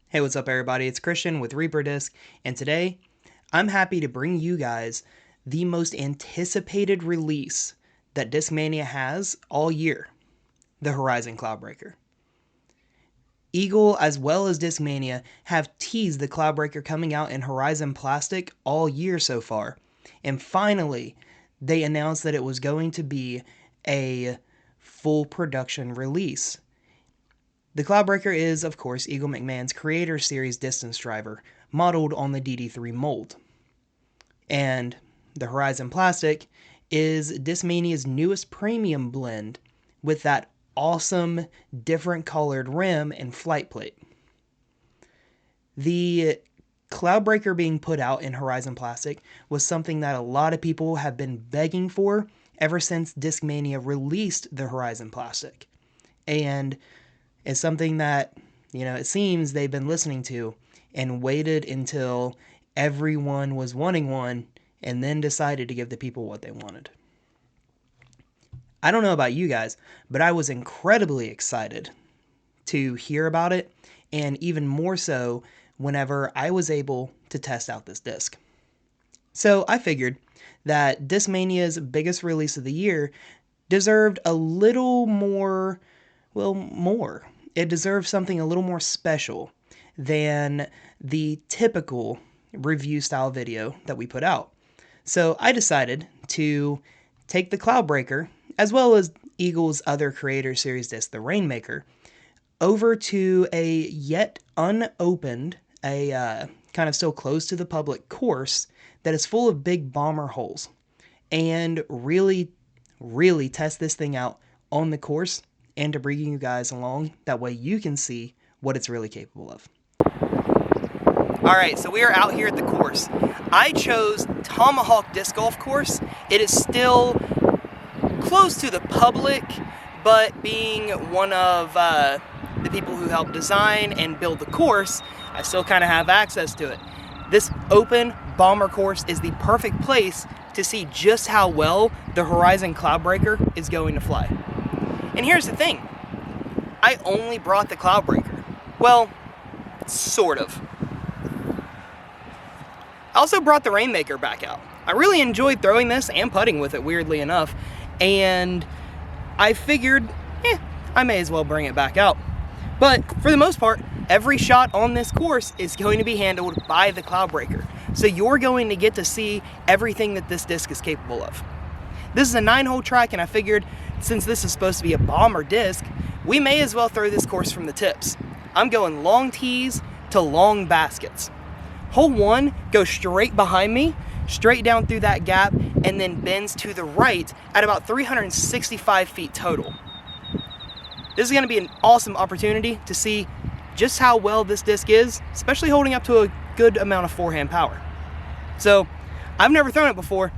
Hey, what's up, everybody? It's Christian with Reaper Disc, and today I'm happy to bring you guys the most anticipated release that Discmania has all year, the Horizon Cloudbreaker. Eagle, as well as Discmania, have teased the Cloudbreaker coming out in Horizon Plastic all year so far, and finally, they announced that it was going to be a full production release. The Cloudbreaker is, of course, Eagle McMahon's Creator Series distance driver, modeled on the DD3 mold. And the Horizon Plastic is Discmania's newest premium blend with that awesome different colored rim and flight plate. The Cloudbreaker being put out in Horizon Plastic was something that a lot of people have been begging for ever since Discmania released the Horizon Plastic. And it's something that, it seems they've been listening to and waited until everyone was wanting one and then decided to give the people what they wanted. I don't know about you guys, but I was incredibly excited to hear about it, and even more so whenever I was able to test out this disc. So I figured that Discmania's biggest release of the year deserved a little more. It deserves something a little more special than the typical review style video that we put out. So I decided to take the Cloudbreaker, as well as Eagle's other Creator Series disc, the Rainmaker, over to a yet unopened, kind of still closed to the public course that is full of big bomber holes, and really test this thing out on the course and to bring you guys along. That way you can see what it's really capable of. Alright, so we are out here at the course. I chose Tomahawk Disc Golf Course. It is still closed to the public, but being one of the people who helped design and build the course, I still kind of have access to it. This open bomber course is the perfect place to see just how well the Horizon Cloudbreaker is going to fly. And here's the thing, I only brought the Cloudbreaker. Well, sort of. I also brought the Rainmaker back out. I really enjoyed throwing this and putting with it, weirdly enough, and I figured, I may as well bring it back out. But for the most part, every shot on this course is going to be handled by the Cloudbreaker. So you're going to get to see everything that this disc is capable of. This is a 9-hole track, and I figured since this is supposed to be a bomber disc, we may as well throw this course from the tips. I'm going long tees to long baskets. Hole 1 goes straight behind me, straight down through that gap, and then bends to the right at about 365 feet total. This is going to be an awesome opportunity to see just how well this disc is, especially holding up to a good amount of forehand power. So, I've never thrown it before.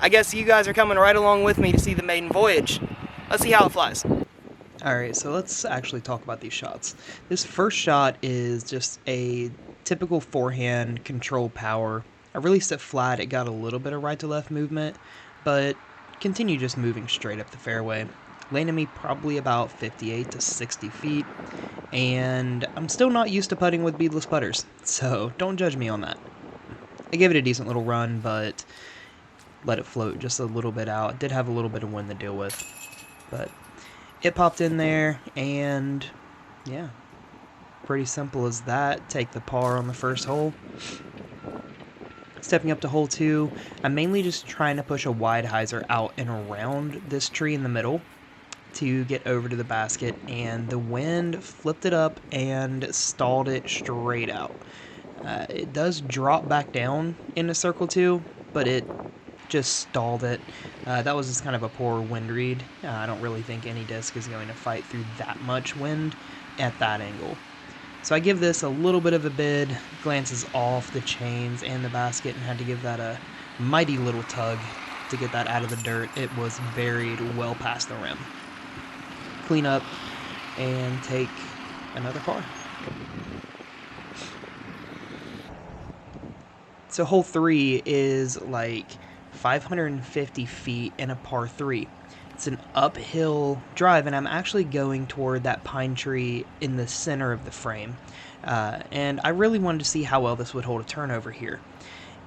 I guess you guys are coming right along with me to see the maiden voyage. Let's see how it flies. Alright, so let's actually talk about these shots. This first shot is just a typical forehand control power. I released it flat, it got a little bit of right to left movement, but continued just moving straight up the fairway. Landed me probably about 58 to 60 feet, and I'm still not used to putting with beadless putters, so don't judge me on that. I gave it a decent little run, but let it float just a little bit out. It did have a little bit of wind to deal with, but it popped in there, and yeah, pretty simple as that. Take the par on the first hole. Stepping up to hole 2, I'm mainly just trying to push a wide hyzer out and around this tree in the middle to get over to the basket, and the wind flipped it up and stalled it straight out. It does drop back down into circle 2, but it just stalled it. That was just kind of a poor wind read. I don't really think any disc is going to fight through that much wind at that angle. So I give this a little bit of a bid, glances off the chains and the basket, and had to give that a mighty little tug to get that out of the dirt. It was buried well past the rim. Clean up and take another par. So hole 3 is like 550 feet in a par 3. It's an uphill drive, and I'm actually going toward that pine tree in the center of the frame. And I really wanted to see how well this would hold a turnover here.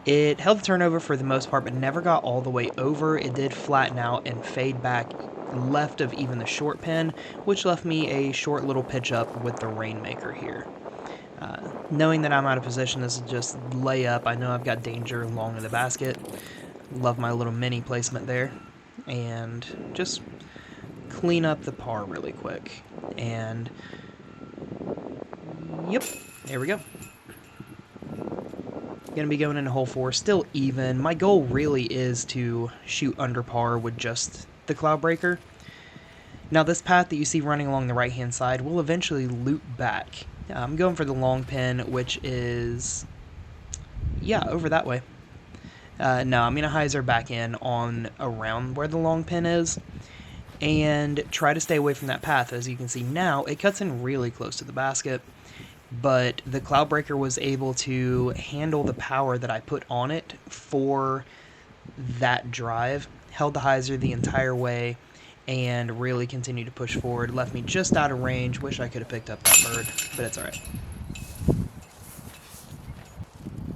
It held the turnover for the most part, but never got all the way over. It did flatten out and fade back left of even the short pin, which left me a short little pitch up with the Rainmaker here. Knowing that I'm out of position, this is just lay up. I know I've got danger long in the basket. Love my little mini placement there. And just clean up the par really quick. And yep, there we go. Gonna be going into hole 4, still even. My goal really is to shoot under par with just the Cloudbreaker. Now this path that you see running along the right hand side will eventually loop back. I'm going for the long pin, which is, yeah, over that way. No, I'm gonna hyzer back in on around where the long pin is and try to stay away from that path. As you can see now, it cuts in really close to the basket, but the Cloudbreaker was able to handle the power that I put on it for that drive, held the hyzer the entire way, and really continued to push forward. Left me just out of range. Wish I could have picked up that bird, but it's alright.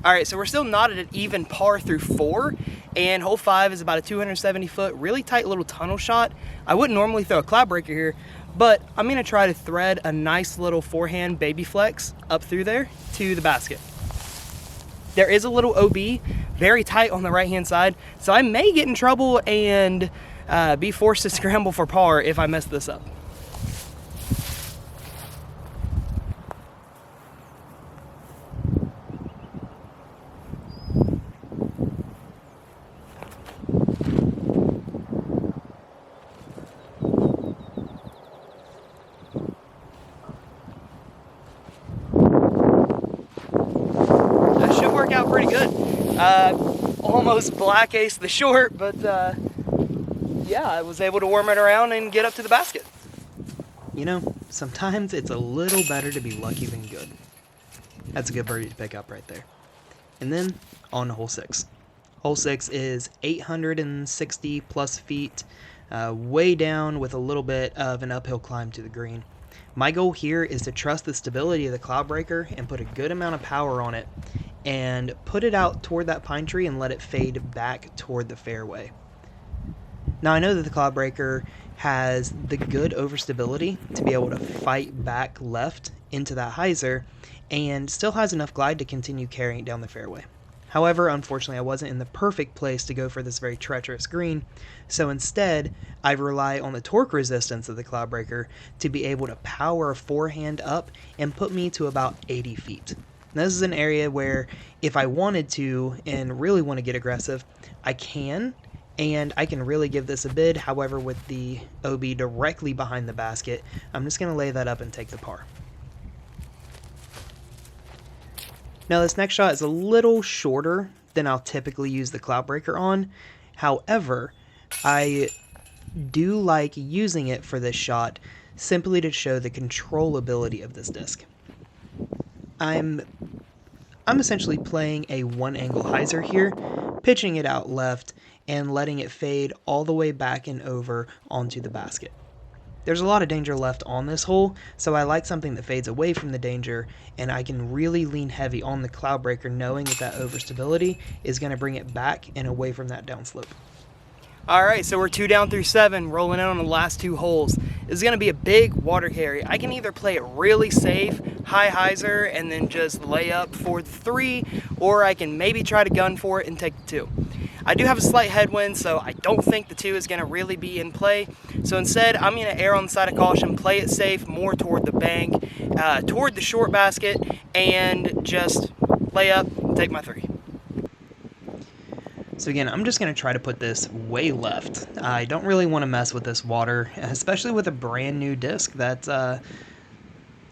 Alright, so we're still knotted at even par through 4, and hole 5 is about a 270-foot, really tight little tunnel shot. I wouldn't normally throw a Cloudbreaker here, but I'm going to try to thread a nice little forehand baby flex up through there to the basket. There is a little OB, very tight on the right-hand side, so I may get in trouble and be forced to scramble for par if I mess this up. That should work out pretty good. Almost black ace the short, but yeah, I was able to worm it around and get up to the basket. You know, sometimes it's a little better to be lucky than good. That's a good birdie to pick up right there. And then on to hole 6. Hole 6 is 860 plus feet, way down with a little bit of an uphill climb to the green. My goal here is to trust the stability of the Cloudbreaker and put a good amount of power on it and put it out toward that pine tree and let it fade back toward the fairway. Now I know that the Cloudbreaker has the good overstability to be able to fight back left into that hyzer and still has enough glide to continue carrying it down the fairway. However, unfortunately, I wasn't in the perfect place to go for this very treacherous green, so instead, I rely on the torque resistance of the Cloudbreaker to be able to power a forehand up and put me to about 80 feet. Now, this is an area where if I wanted to and really want to get aggressive, I can, and I can really give this a bid. However, with the OB directly behind the basket, I'm just going to lay that up and take the par. Now this next shot is a little shorter than I'll typically use the Cloudbreaker on. However, I do like using it for this shot simply to show the controllability of this disc. I'm essentially playing a one angle hyzer here, pitching it out left and letting it fade all the way back and over onto the basket. There's a lot of danger left on this hole, so I like something that fades away from the danger, and I can really lean heavy on the Cloudbreaker knowing that overstability is going to bring it back and away from that downslope. Alright, so we're 2 down through 7, rolling in on the last 2 holes. This is going to be a big water carry. I can either play it really safe, high hyzer, and then just lay up for the 3, or I can maybe try to gun for it and take the 2. I do have a slight headwind, so I don't think the 2 is going to really be in play. So instead, I'm going to err on the side of caution, play it safe, more toward the bank, toward the short basket, and just lay up, take my 3. So again, I'm just going to try to put this way left. I don't really want to mess with this water, especially with a brand new disc that, I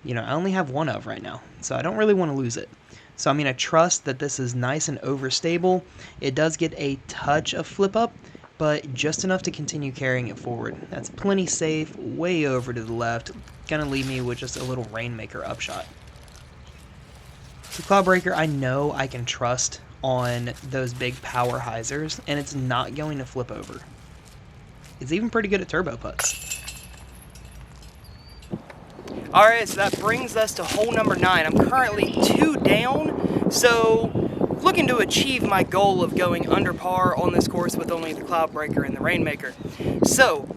only have one of right now. So I don't really want to lose it. So I'm going to trust that this is nice and overstable. It does get a touch of flip up, but just enough to continue carrying it forward. That's plenty safe, way over to the left. Going to leave me with just a little Rainmaker upshot. The Cloudbreaker, I know I can trust on those big power hyzers, and it's not going to flip over. it's even pretty good at turbo putts. Alright, so that brings us to hole number 9. I'm currently 2 down, so looking to achieve my goal of going under par on this course with only the Cloudbreaker and the Rainmaker. So,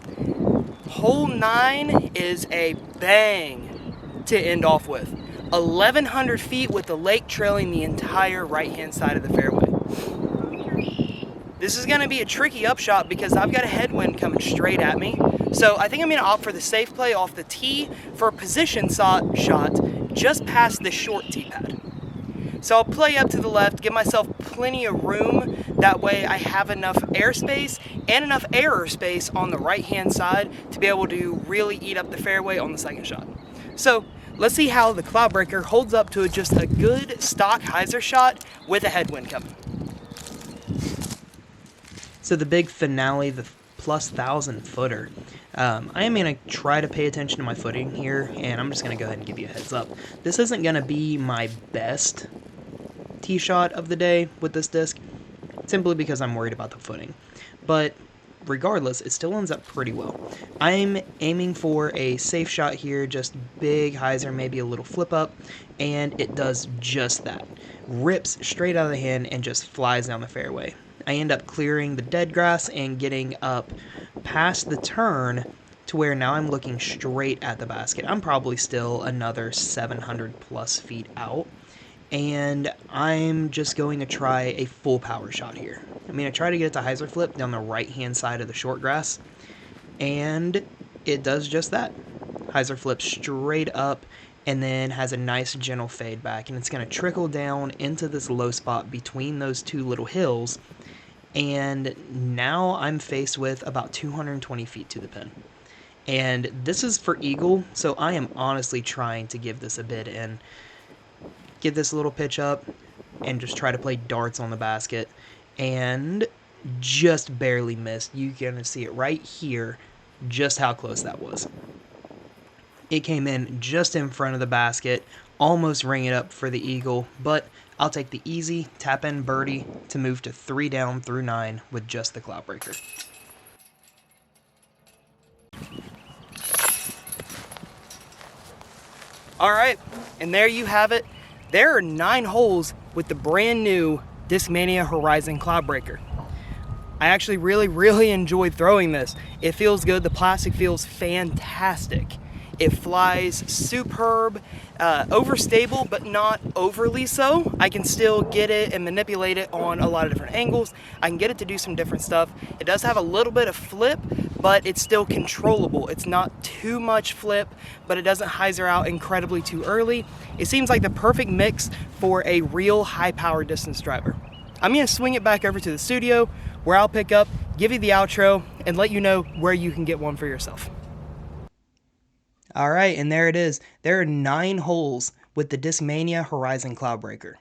hole 9 is a bang to end off with. 1,100 feet with the lake trailing the entire right-hand side of the fairway. This is going to be a tricky upshot because I've got a headwind coming straight at me. So I think I'm going to opt for the safe play off the tee for a position shot just past the short tee pad. So I'll play up to the left, give myself plenty of room. That way I have enough airspace and enough error space on the right-hand side to be able to really eat up the fairway on the second shot. So let's see how the Cloudbreaker holds up to just a good stock hyzer shot with a headwind coming. So the big finale, the plus 1,000 footer. I am going to try to pay attention to my footing here, and I'm just going to go ahead and give you a heads up. This isn't going to be my best tee shot of the day with this disc, simply because I'm worried about the footing. But regardless, it still ends up pretty well. I'm aiming for a safe shot here, just big hyzer, maybe a little flip up, and it does just that. Rips straight out of the hand and just flies down the fairway. I end up clearing the dead grass and getting up past the turn to where now I'm looking straight at the basket. I'm probably still another 700 plus feet out, and I'm just going to try a full power shot here. I'm going to try to get it to hyzer flip down the right hand side of the short grass, and it does just that. Hyzer flips straight up and then has a nice gentle fade back, and it's going to trickle down into this low spot between those two little hills. And now I'm faced with about 220 feet to the pin. And this is for Eagle, so I am honestly trying to give this a bid and get this little pitch up and just try to play darts on the basket. And just barely missed. You can see it right here, just how close that was. It came in just in front of the basket, almost ring it up for the Eagle, but I'll take the easy tap-in birdie to move to 3 down through 9 with just the Cloudbreaker. Alright, and there you have it. There are 9 holes with the brand new Discmania Horizon Cloudbreaker. I actually really enjoyed throwing this. It feels good. The plastic feels fantastic. It flies superb, overstable, but not overly so. I can still get it and manipulate it on a lot of different angles. I can get it to do some different stuff. It does have a little bit of flip, but it's still controllable. It's not too much flip, but it doesn't hyzer out incredibly too early. It seems like the perfect mix for a real high-power distance driver. I'm going to swing it back over to the studio where I'll pick up, give you the outro, and let you know where you can get one for yourself. Alright, and there it is. There are 9 holes with the Discmania Horizon Cloudbreaker.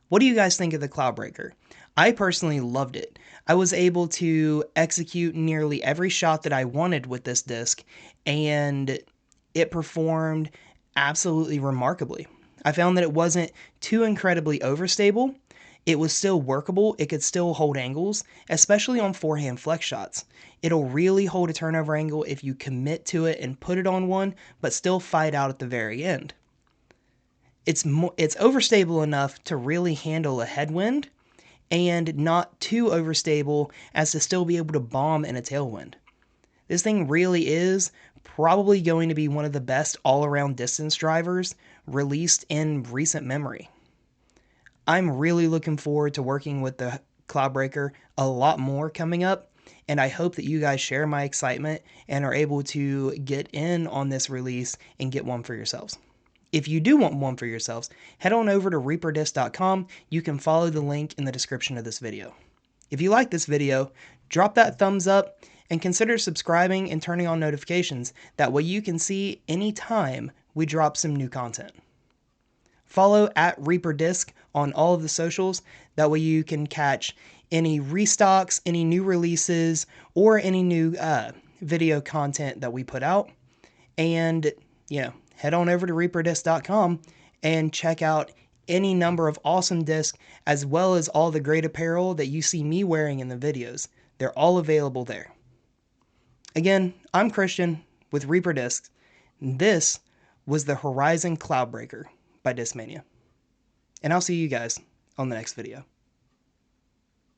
What do you guys think of the Cloudbreaker? I personally loved it. I was able to execute nearly every shot that I wanted with this disc, and it performed absolutely remarkably. I found that it wasn't too incredibly overstable. It was still workable. It could still hold angles, especially on forehand flex shots. It'll really hold a turnover angle if you commit to it and put it on one, but still fight out at the very end. It's overstable enough to really handle a headwind, and not too overstable as to still be able to bomb in a tailwind. This thing really is probably going to be one of the best all-around distance drivers released in recent memory. I'm really looking forward to working with the Cloudbreaker a lot more coming up, and I hope that you guys share my excitement and are able to get in on this release and get one for yourselves. If you do want one for yourselves, head on over to reaperdisc.com. You can follow the link in the description of this video. If you like this video, drop that thumbs up and consider subscribing and turning on notifications. That way you can see anytime we drop some new content. Follow at ReaperDisc on all of the socials. That way you can catch any restocks, any new releases, or any new video content that we put out. And, head on over to reaperdisc.com and check out any number of awesome discs, as well as all the great apparel that you see me wearing in the videos. They're all available there. Again, I'm Christian with Reaper Discs, and this was the Horizon Cloudbreaker by Discmania. And I'll see you guys on the next video.